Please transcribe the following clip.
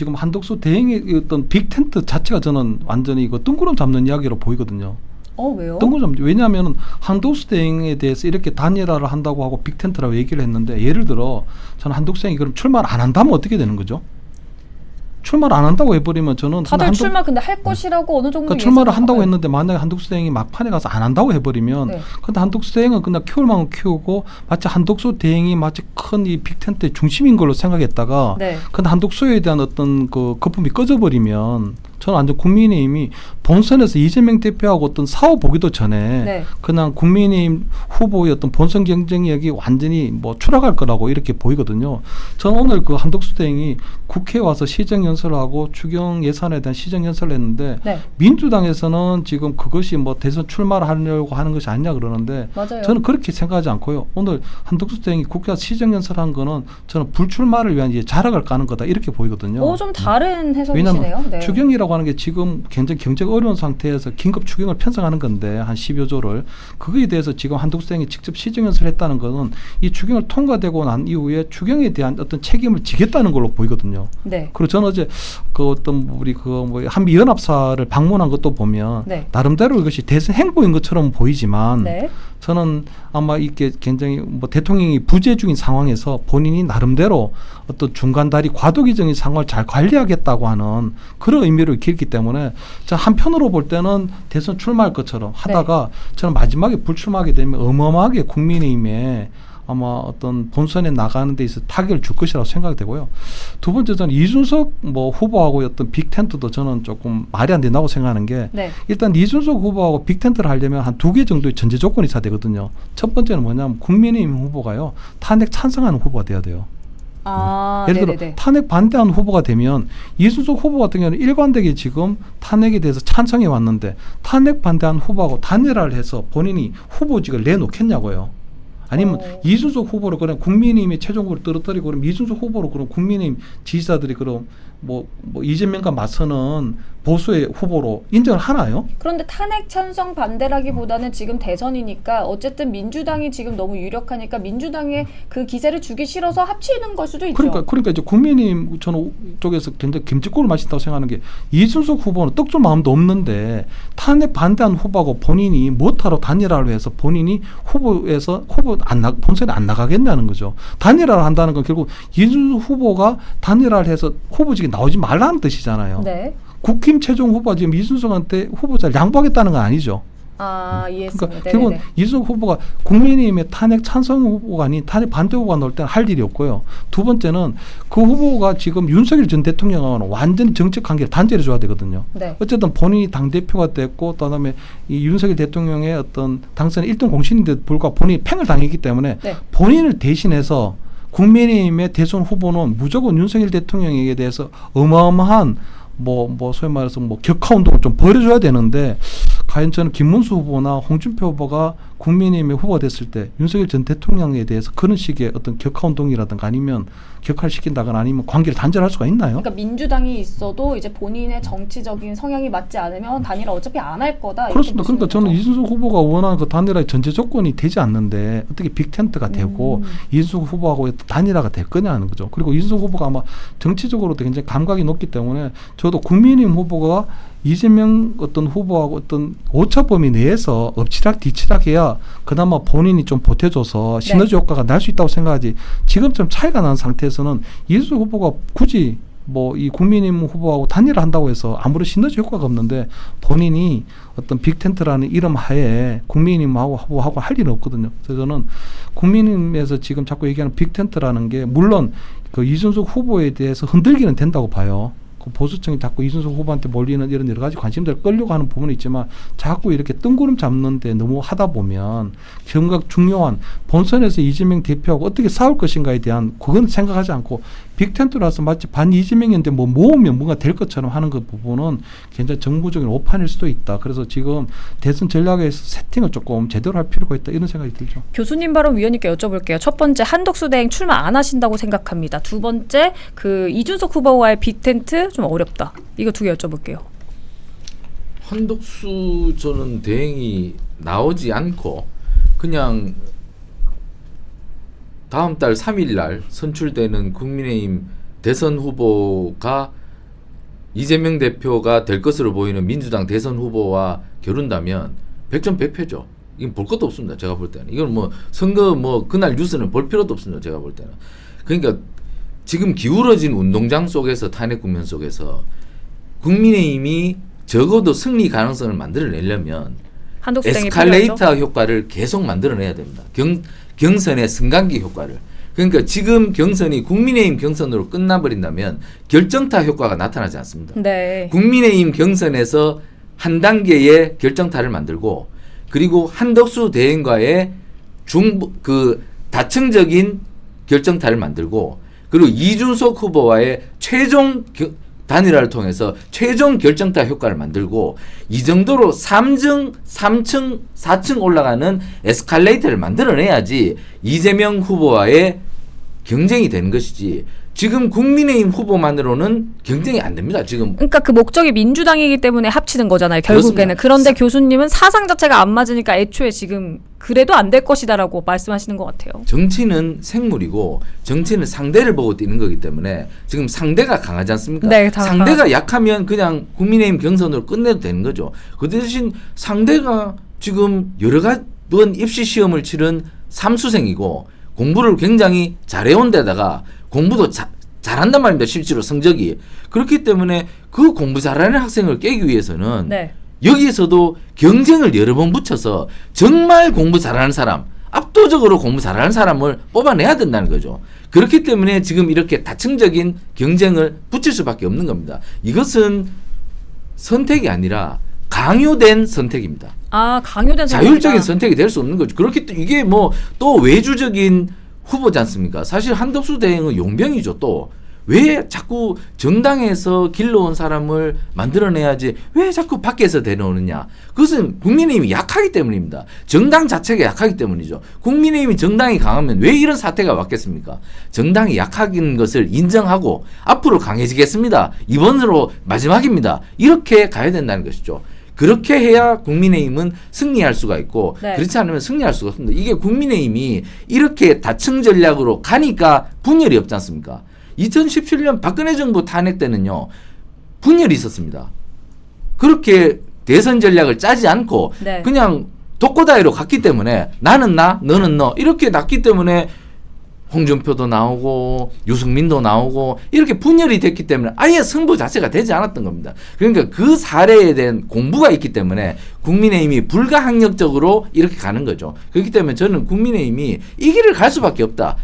지금 한덕수 대행의 어떤 빅텐트 자체가 저는 완전히 이거 뜬구름 잡는 이야기로 보이거든요. 왜요? 뜬구름 잡는. 왜냐하면 한덕수 대행에 대해서 이렇게 단일화를 한다고 하고 빅텐트라고 얘기를 했는데 예를 들어 저는 한덕수 대행이 그럼 출마를 안 한다면 어떻게 되는 거죠? 출마를 안 한다고 해버리면 저는 다들 출마 근데 할 것이라고 어느 정도 그러니까 출마를 한다고 했는데 만약에 한덕수 대행이 막판에 가서 안 한다고 해버리면 네. 근데 한덕수 대행은 그냥 키울 만큼 키우고 마치 한덕수 대행이 마치 큰 이 빅텐트의 중심인 걸로 생각했다가 네. 근데 한덕수에 대한 어떤 그 거품이 꺼져버리면 저는 완전 국민의힘이 본선에서 이재명 대표하고 어떤 싸워 보기도 전에 네. 그냥 국민의힘 후보의 어떤 본선 경쟁력이 완전히 뭐 추락할 거라고 이렇게 보이거든요. 저는 오늘 그 한덕수 대행이 국회에 와서 시정연설을 하고 추경 예산에 대한 시정연설을 했는데 네. 민주당에서는 지금 그것이 뭐 대선 출마를 하려고 하는 것이 아니냐 그러는데 맞아요. 저는 그렇게 생각하지 않고요. 오늘 한덕수 대행이 국회 시정연설한 거는 저는 불출마를 위한 이제 자락을 까는 거다 이렇게 보이거든요. 좀 다른 해석이시네요. 왜냐하면 네. 추경이라고 하는 게 지금 굉장히 경제가 어려운 상태에서 긴급 추경을 편성하는 건데 한 10여 조를 그거에 대해서 지금 한덕수 대행이 직접 시정연설을 했다는 것은 이 추경을 통과되고 난 이후에 추경에 대한 어떤 책임을 지겠다는 걸로 보이거든요. 네. 그리고 저는 어제 그 어떤 우리 그 뭐 한미 연합사를 방문한 것도 보면 네. 나름대로 이것이 대선 행보인 것처럼 보이지만 네. 저는 아마 이게 굉장히 뭐 대통령이 부재 중인 상황에서 본인이 나름대로 어떤 중간다리 과도기적인 상황을 잘 관리하겠다고 하는 그런 의미로 길기 때문에 저 한편으로 볼 때는 대선 출마할 것처럼 하다가 저는 마지막에 불출마하게 되면 어마어마하게 국민의힘에 아마 어떤 본선에 나가는 데 있어서 타격을 줄 것이라고 생각이 되고요. 두 번째 저는 이준석 뭐 후보하고 어떤 빅텐트도 저는 조금 말이 안 된다고 생각하는 게 네. 일단 이준석 후보하고 빅텐트를 하려면 한 2개 정도의 전제 조건이 있어야 되거든요. 첫 번째는 뭐냐면 국민의힘 후보가요. 탄핵 찬성하는 후보가 돼야 돼요. 예를 들어 네네네. 탄핵 반대하는 후보가 되면 이준석 후보 같은 경우는 일관되게 지금 탄핵에 대해서 찬성해 왔는데 탄핵 반대하는 후보하고 단일화를 해서 본인이 후보직을 내놓겠냐고요. 아니면 이준석 후보를 그냥 국민의힘의 최종적으로 떨어뜨리고 그럼 이준석 후보로 그럼 국민의힘 지지자들이 그럼 뭐 이재명과 맞서는 보수의 후보로 인정을 하나요? 그런데 탄핵 찬성 반대라기보다는 지금 대선이니까 어쨌든 민주당이 지금 너무 유력하니까 민주당에 그 기세를 주기 싫어서 합치는 걸 수도 있죠. 그러니까 이제 국민의힘 저는 쪽에서 굉장히 김치국을 마신다고 생각하는 게 이준석 후보는 떡줄 마음도 없는데 탄핵 반대한 후보하고 본인이 못하러 단일화를 해서 본인이 본선에 안 나가겠냐는 거죠. 단일화를 한다는 건 결국 이준석 후보가 단일화를 해서 후보직에 나오지 말라는 뜻이잖아요. 네. 국힘 최종 후보가 지금 이준석한테 후보자를 양보하겠다는 건 아니죠. 이해했습니다. 그러니까 결국은 이준석 후보가 국민의힘의 탄핵 찬성 후보가 아닌 탄핵 반대 후보가 나올 때는 할 일이 없고요. 두 번째는 그 후보가 지금 윤석열 전 대통령하고는 완전히 정책 관계를 단절해 줘야 되거든요. 네. 어쨌든 본인이 당대표가 됐고 또 그다음에 이 윤석열 대통령의 어떤 당선 1등 공신인데도 불구하고 본인이 팽을 당했기 때문에 네. 본인을 대신해서 국민의힘의 대선 후보는 무조건 윤석열 대통령에게 대해서 어마어마한 소위 말해서 격하 운동을 좀 벌여줘야 되는데 과연 저는 김문수 후보나 홍준표 후보가 국민의힘의 후보가 됐을 때 윤석열 전 대통령에 대해서 그런 식의 어떤 격하 운동이라든가 아니면 격화를 시킨다거나 아니면 관계를 단절할 수가 있나요? 그러니까 민주당이 있어도 이제 본인의 정치적인 성향이 맞지 않으면 단일화 어차피 안 할 거다. 그렇습니다. 그러니까 저는 이준석 후보가 원하는 그 단일화의 전제 조건이 되지 않는데 어떻게 빅텐트가 되고 이준석 후보하고 단일화가 될 거냐는 거죠. 그리고 이준석 후보가 아마 정치적으로도 굉장히 감각이 높기 때문에 저도 국민의힘 후보가 이재명 어떤 후보하고 어떤 오차 범위 내에서 엎치락 뒤치락 해야 그나마 본인이 좀 보태줘서 시너지 효과가 날 수 있다고 생각하지 지금처럼 차이가 나는 상태에서는 이준석 후보가 굳이 이 국민의힘 후보하고 단일화 한다고 해서 아무런 시너지 효과가 없는데 본인이 어떤 빅텐트라는 이름 하에 국민의힘하고 후보하고 할 일은 없거든요. 그래서 저는 국민의힘에서 지금 자꾸 얘기하는 빅텐트라는 게 물론 그 이준석 후보에 대해서 흔들기는 된다고 봐요. 그 보수층이 자꾸 이준석 후보한테 몰리는 이런 여러 가지 관심들을 끌려고 하는 부분이 있지만 자꾸 이렇게 뜬구름 잡는데 너무 하다 보면 정작 중요한 본선에서 이재명 대표하고 어떻게 싸울 것인가에 대한 그건 생각하지 않고 빅텐트라서 마치 반 이재명인데 모으면 뭔가 될 것처럼 하는 그 부분은 굉장히 정부적인 오판일 수도 있다. 그래서 지금 대선 전략에서 세팅을 조금 제대로 할 필요가 있다 이런 생각이 들죠. 교수님 발언 위원님께 여쭤볼게요. 첫 번째 한덕수 대행 출마 안 하신다고 생각합니다. 두 번째 그 이준석 후보와의 빅텐트 좀 어렵다. 이거 두 개 여쭤볼게요. 한덕수 저는 대행이 나오지 않고 그냥 다음 달 3일 날 선출되는 국민의힘 대선 후보가 이재명 대표가 될 것으로 보이는 민주당 대선 후보와 겨룬다면 100점 100패죠. 이건 볼 것도 없습니다. 제가 볼 때는. 이건 뭐 선거 뭐 그날 뉴스는 볼 필요도 없습니다. 제가 볼 때는. 그러니까 지금 기울어진 운동장 속에서 탄핵 국면 속에서 국민의힘이 적어도 승리 가능성을 만들어내려면 한독수댕이 필요하죠. 에스컬레이터 효과를 계속 만들어내야 됩니다. 경선의 승강기 효과를. 그러니까 지금 경선이 국민의힘 경선으로 끝나버린다면 결정타 효과가 나타나지 않습니다. 네. 국민의힘 경선에서 한 단계의 결정타를 만들고 그리고 한덕수 대행과의 다층적인 결정타를 만들고 그리고 이준석 후보와의 최종 단일화를 통해서 최종 결정타 효과를 만들고 이 정도로 3층, 4층 올라가는 에스컬레이터를 만들어내야지 이재명 후보와의 경쟁이 되는 것이지 지금 국민의힘 후보만으로는 경쟁이 안 됩니다. 지금. 그러니까 그 목적이 민주당이기 때문에 합치는 거잖아요. 결국에는. 그렇습니다. 그런데 교수님은 사상 자체가 안 맞으니까 애초에 지금 그래도 안 될 것이다라고 말씀하시는 것 같아요. 정치는 생물이고 정치는 상대를 보고 뛰는 거기 때문에 지금 상대가 강하지 않습니까? 네, 상대가 약하면 그냥 국민의힘 경선으로 끝내도 되는 거죠. 그 대신 상대가 지금 여러 번 입시 시험을 치른 삼수생이고 공부를 굉장히 잘해온 데다가 공부도 잘한단 말입니다. 실제로 성적이. 그렇기 때문에 그 공부 잘하는 학생을 깨기 위해서는 네. 여기에서도 경쟁을 여러 번 붙여서 정말 공부 잘하는 사람, 압도적으로 공부 잘하는 사람을 뽑아내야 된다는 거죠. 그렇기 때문에 지금 이렇게 다층적인 경쟁을 붙일 수밖에 없는 겁니다. 이것은 선택이 아니라 강요된 선택입니다. 아, 강요된 자율적인 선택이 될 수 없는 거죠. 그렇기 때문에 이게 뭐 또 외주적인 후보지 않습니까? 사실 한덕수 대행은 용병이죠. 또 왜 자꾸 정당에서 길러온 사람을 만들어내야지 왜 자꾸 밖에서 데려오느냐. 그것은 국민의힘이 약하기 때문입니다. 정당 자체가 약하기 때문이죠. 국민의힘이 정당이 강하면 왜 이런 사태가 왔겠습니까? 정당이 약한 것을 인정하고 앞으로 강해지겠습니다. 이번으로 마지막입니다. 이렇게 가야 된다는 것이죠. 그렇게 해야 국민의힘은 승리할 수가 있고 네. 그렇지 않으면 승리할 수가 없습니다. 이게 국민의힘이 이렇게 다층 전략으로 가니까 분열이 없지 않습니까? 2017년 박근혜 정부 탄핵 때는요. 분열이 있었습니다. 그렇게 대선 전략을 짜지 않고 네. 그냥 독고다이로 갔기 때문에 나는 나 너는 너 이렇게 났기 때문에 홍준표도 나오고 유승민도 나오고 이렇게 분열이 됐기 때문에 아예 승부 자체가 되지 않았던 겁니다. 그러니까 그 사례에 대한 공부가 있기 때문에 국민의힘이 불가항력적으로 이렇게 가는 거죠. 그렇기 때문에 저는 국민의힘이 이 길을 갈 수밖에 없다.